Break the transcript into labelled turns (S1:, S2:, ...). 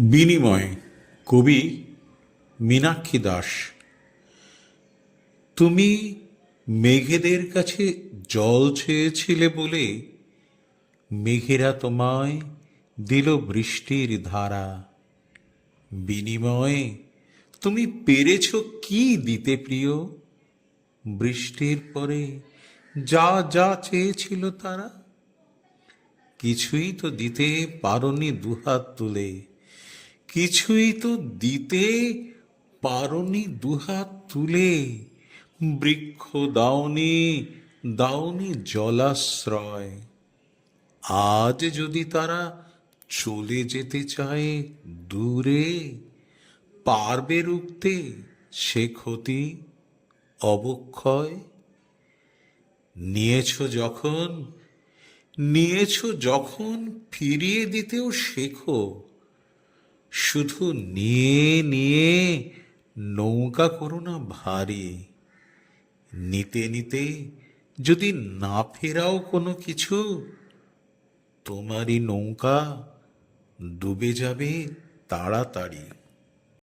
S1: বিনিময়। কবি মীনাক্ষী দাস। তুমি মেঘেদের কাছে জল চেয়েছিলে বলে মেঘেরা তোমায় দিল বৃষ্টির ধারা। বিনিময়ে তুমি পেরেছ কি দিতে প্রিয়? বৃষ্টির পরে যা যা চেয়েছিল তারা। কিছুই তো দিতে পারোনি দুহাত তুলে, কিছুই তো দিতে পারোনি দুহাত তুলে। বৃক্ষ দাওনি, দাওনি জলাশ্রয়। আজ যদি তারা চলে যেতে চায় দূরে, পারবে রুখতে সে ক্ষতি অবক্ষয়? নিয়েছ যখন, নিয়েছ যখন ফিরিয়ে দিতেও শেখো। শুধু নিয়ে নিয়ে নৌকা করো না ভারী। নিতে নিতে যদি না ফেরাও কোনো কিছু, তোমারই নৌকা ডুবে যাবে তাড়াতাড়ি।